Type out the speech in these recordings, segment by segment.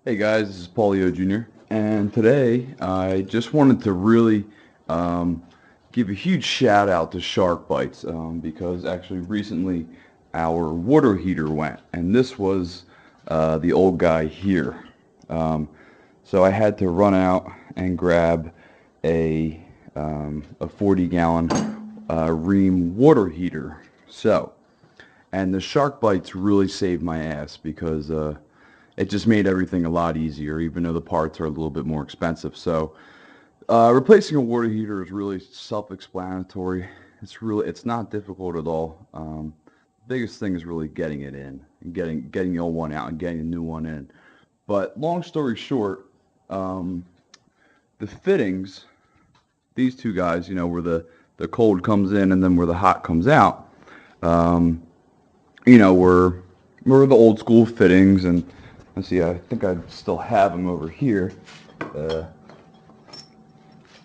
Hey guys, this is Paulio Jr. And today I just wanted to really um, give a huge shout out to SharkBites because actually recently our water heater went, and this was the old guy here. Um, so I had to run out and grab a 40-gallon Ream water heater. And the SharkBites really saved my ass because it just made everything a lot easier, even though the parts are a little bit more expensive. So replacing a water heater is really self-explanatory. It's not difficult at all. The biggest thing is really getting it in and getting the old one out and getting a new one in. But long story short, um, the fittings, these two guys, where the cold comes in and then where the hot comes out, um, were the old school fittings. And let's see, I think I still have them over here. Uh,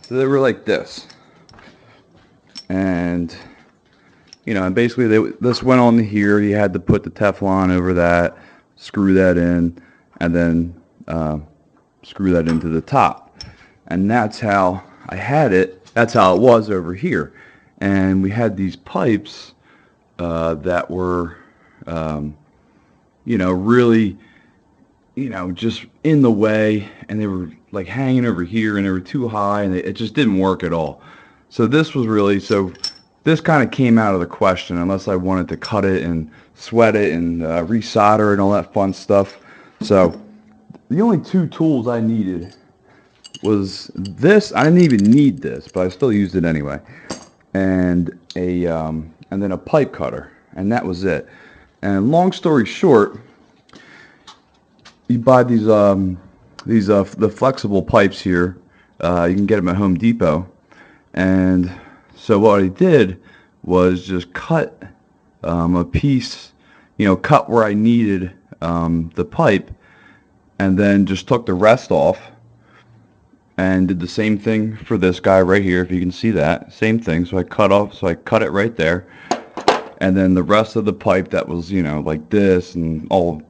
so they were like this, and and basically this went on here. You had to put the Teflon over that, screw that in, and then screw that into the top, and that's how I had it. That's how it was over here, and we had these pipes that were, really, just in the way, and they were like hanging over here, and they were too high, and it just didn't work at all. So this kind of came out of the question unless I wanted to cut it and sweat it and resolder and all that fun stuff. So the only two tools I needed was this. I didn't even need this, but I still used it anyway, and and then a pipe cutter, and that was it. And long story short, you buy these the flexible pipes here. You can get them at Home Depot. And so what I did was just cut a piece, cut where I needed the pipe, and then just took the rest off and did the same thing for this guy right here. If you can see that, same thing. So I cut it right there, and then the rest of the pipe that was like this and all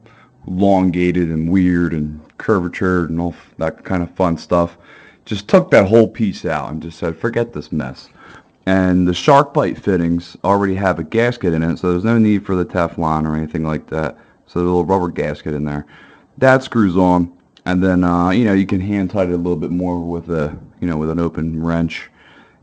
elongated and weird and curvature and all that kind of fun stuff, just took that whole piece out and just said, forget this mess. And the SharkBite fittings already have a gasket in it, so there's no need for the Teflon or anything like that. So the little rubber gasket in there, that screws on, and then you can hand tight it a little bit more with with an open wrench.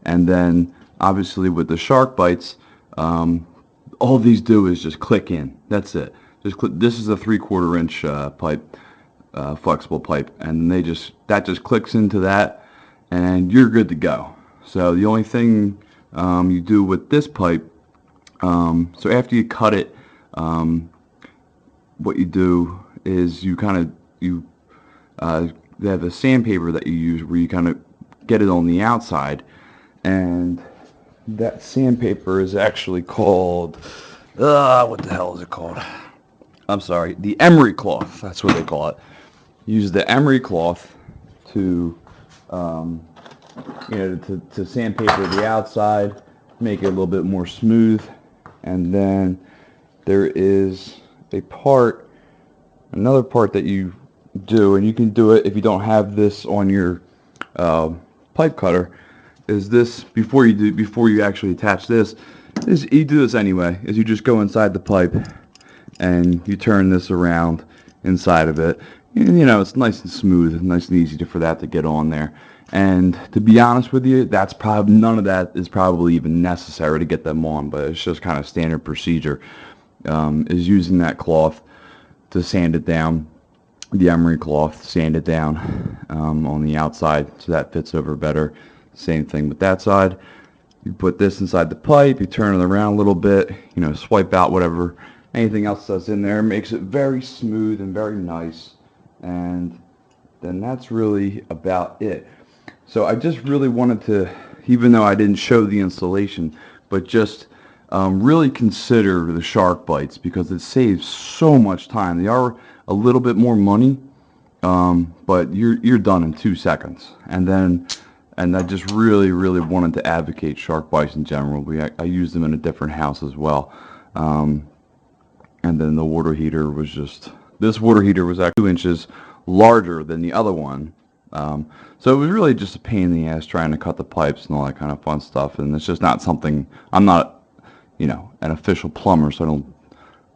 And then obviously with the SharkBites, all these do is just click in. That's it. Just click. This is a 3/4 inch pipe, flexible pipe, and that just clicks into that, and you're good to go. So the only thing you do with this pipe, so after you cut it, what you do is they have a sandpaper that you use where you kind of get it on the outside, and that sandpaper is actually called what the hell is it called? I'm sorry, the emery cloth. That's what they call it. Use the emery cloth to to sandpaper the outside, make it a little bit more smooth. And then there is another part that you do, and you can do it if you don't have this on your pipe cutter, is this before you actually attach this, is you do this anyway, is you just go inside the pipe and you turn this around inside of it, and it's nice and smooth, nice and easy for that to get on there. And to be honest with you, none of that is probably even necessary to get them on, but it's just kind of standard procedure, is using that cloth to sand it down, the emery cloth, sand it down on the outside so that fits over better. Same thing with that side. You put this inside the pipe, you turn it around a little bit, swipe out anything else that's in there, makes it very smooth and very nice, and then that's really about it. So I just really wanted to, even though I didn't show the installation, but just really consider the SharkBites, because it saves so much time. They are a little bit more money, but you're done in 2 seconds. And I just really wanted to advocate SharkBites in general. I use them in a different house as well. And then the water heater was this water heater was actually 2 inches larger than the other one. So it was really just a pain in the ass trying to cut the pipes and all that kind of fun stuff. And it's just not something, I'm not, an official plumber, so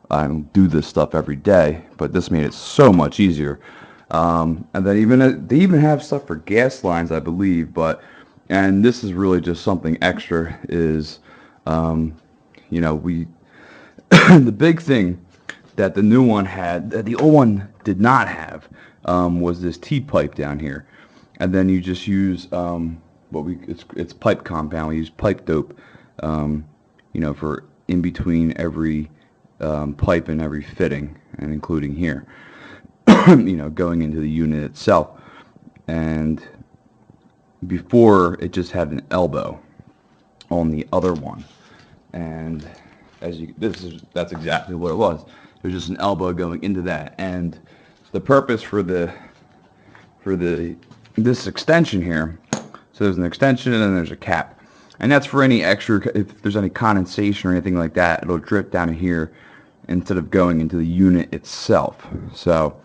I don't do this stuff every day. But this made it so much easier. And then they even have stuff for gas lines, I believe. And this is really just something extra. Is we the big thing that the new one had, that the old one did not have, was this T-pipe down here. And then you just use it's pipe compound. We use pipe dope, for in between every pipe and every fitting, and including here, going into the unit itself. And before, it just had an elbow on the other one, and that's exactly what it was. There's just an elbow going into that, and the purpose for this extension here. So there's an extension and then there's a cap, and that's for any extra, if there's any condensation or anything like that, it'll drip down here instead of going into the unit itself. So,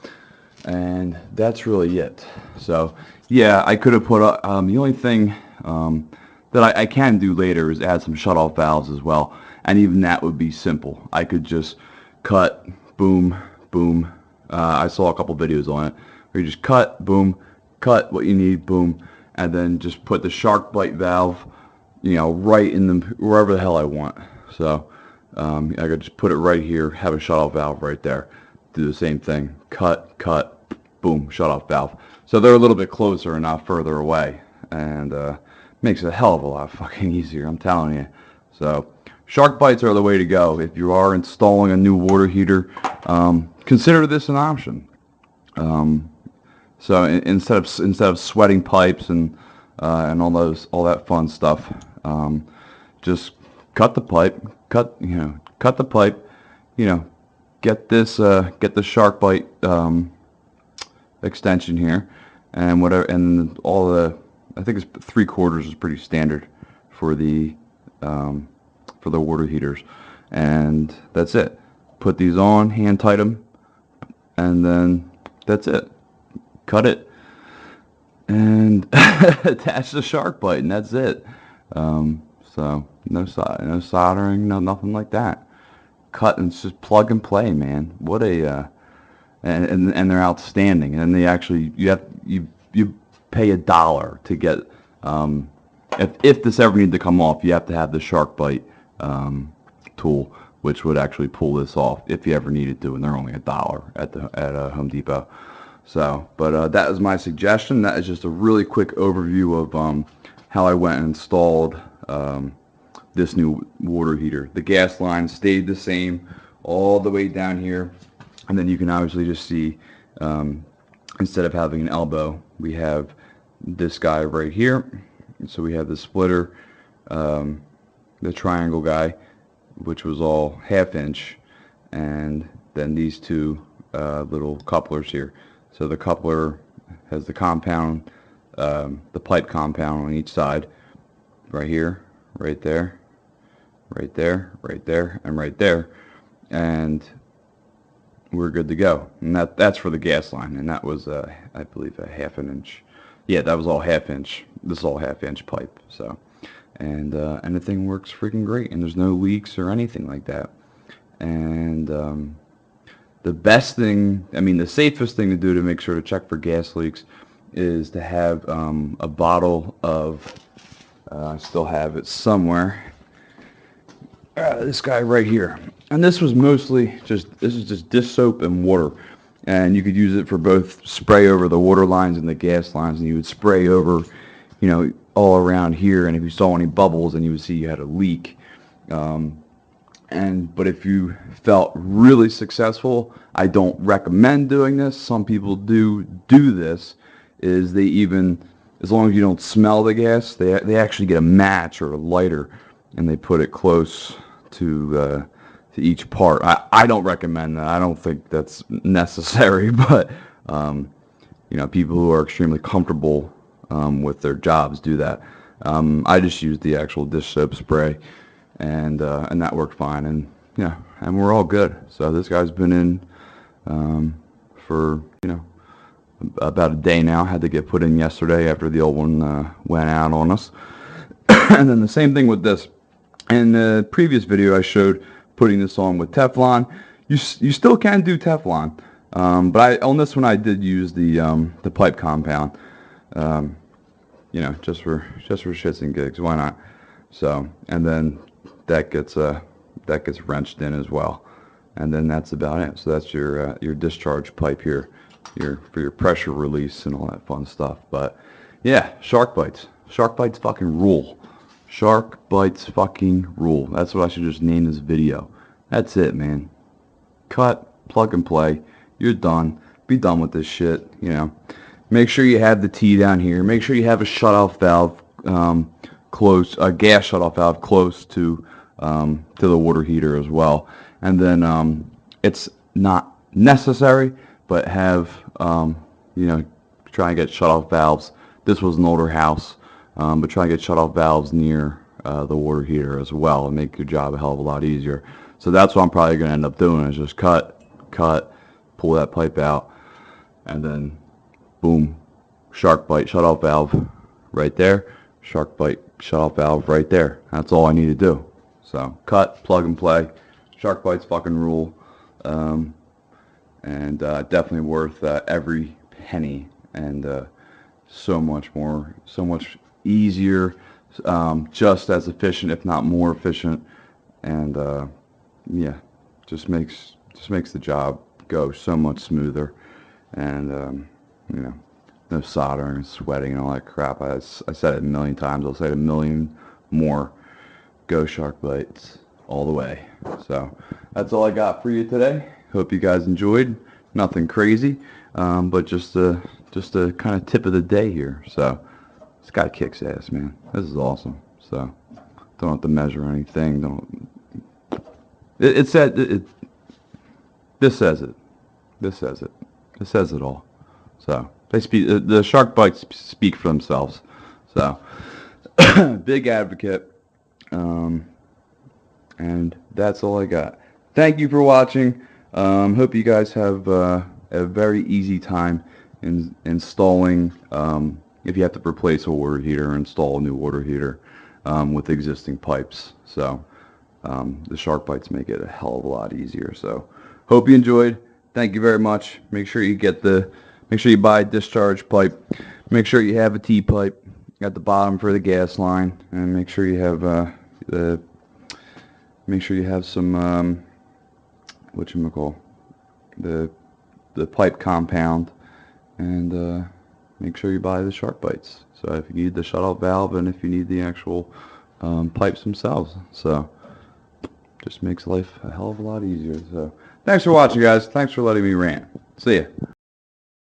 and that's really it. So yeah, I could have put up, the only thing that I can do later is add some shutoff valves as well, and even that would be simple. I could just cut, boom, boom. I saw a couple videos on it where you just cut, boom, cut what you need, boom, and then just put the SharkBite valve, right in wherever the hell I want. So I could just put it right here, have a shutoff valve right there. Do the same thing, cut, boom, shutoff valve. So they're a little bit closer and not further away, and makes it a hell of a lot fucking easier, I'm telling you. So SharkBites are the way to go if you are installing a new water heater. Consider this an option. So instead of sweating pipes and all that fun stuff, just cut the pipe, get the SharkBite extension here, and whatever, and all I think it's 3/4 is pretty standard for the water heaters, and that's it. Put these on, hand tight them, and then that's it. Cut it and attach the SharkBite, and that's it. So no soldering, nothing like that. Cut and just plug and play, man. What a and they're outstanding. And they actually, you pay $1 to get, if this ever needed to come off, you have to have the SharkBite tool, which would actually pull this off if you ever needed to, and they're only $1 at Home Depot. So, but that is my suggestion. That is just a really quick overview of how I went and installed this new water heater. The gas line stayed the same all the way down here, and then you can obviously just see, instead of having an elbow, we have this guy right here. So we have the splitter, the triangle guy, which was all 1/2 inch, and then these two little couplers here. So the coupler has the compound, the pipe compound on each side, right here, right there, right there, right there, and right there, and we're good to go. And that's for the gas line, and that was I believe a 1/2 inch. Yeah, that was all 1/2 inch. This is all 1/2 inch pipe. So, and the thing works freaking great, and there's no leaks or anything like that. And the best thing, the safest thing to do to make sure to check for gas leaks is to have a bottle of, I still have it somewhere, this guy right here. And this was mostly this is just dish soap and water. And you could use it for both spray over the water lines and the gas lines, and you would spray over, all around here, and if you saw any bubbles, then you would see you had a leak. But if you felt really successful, I don't recommend doing this. Some people do this, is they even, as long as you don't smell the gas, they actually get a match or a lighter, and they put it close to each part. I don't recommend that. I don't think that's necessary, but people who are extremely comfortable with their jobs do that. I just use the actual dish soap spray, and that worked fine, and we're all good. So this guy's been in for about a day now. Had to get put in yesterday after the old one went out on us. And then the same thing with this. In the previous video, I showed putting this on with Teflon. You still can do Teflon, but on this one I did use the pipe compound. You know, just for shits and gigs. Why not? So, and then that gets wrenched in as well, and then that's about it. So that's your discharge pipe here, for your pressure release and all that fun stuff. But yeah, SharkBites fucking rule. SharkBites fucking rule. That's what I should just name this video. That's it, man. Cut, plug and play. You're done. Be done with this shit. You know. Make sure you have the T down here. Make sure you have a shutoff valve close, a gas shutoff valve close to the water heater as well. And then it's not necessary, but have you know, try and get shutoff valves. This was an older house, but try and get shutoff valves near the water heater as well, and make your job a hell of a lot easier. So that's what I'm probably going to end up doing, is just cut, pull that pipe out, and then boom, SharkBite shutoff valve right there, SharkBite shutoff valve right there. That's all I need to do. So cut, plug and play. SharkBite's fucking rule, and definitely worth every penny, and so much easier, just as efficient, if not more efficient, and yeah, just makes the job go so much smoother, and you know, no soldering, sweating, and all that crap. I said it a million times. I'll say it a million more. Go SharkBites all the way. So that's all I got for you today. Hope you guys enjoyed. Nothing crazy, but just a kind of tip of the day here. So this guy kicks ass, man. This is awesome. So don't have to measure anything. Don't. This says it. This says it. It says it all. So they speak. The SharkBites speak for themselves. So big advocate. And that's all I got. Thank you for watching. Hope you guys have a very easy time in installing, if you have to replace a water heater or install a new water heater with existing pipes. So the SharkBites make it a hell of a lot easier. So hope you enjoyed. Thank you very much. Make sure you buy a discharge pipe. Make sure you have a T-pipe at the bottom for the gas line, and make sure you have some the pipe compound, and make sure you buy the SharkBites. So if you need the shutoff valve, and if you need the actual pipes themselves, so just makes life a hell of a lot easier. So thanks for watching, guys. Thanks for letting me rant. See ya.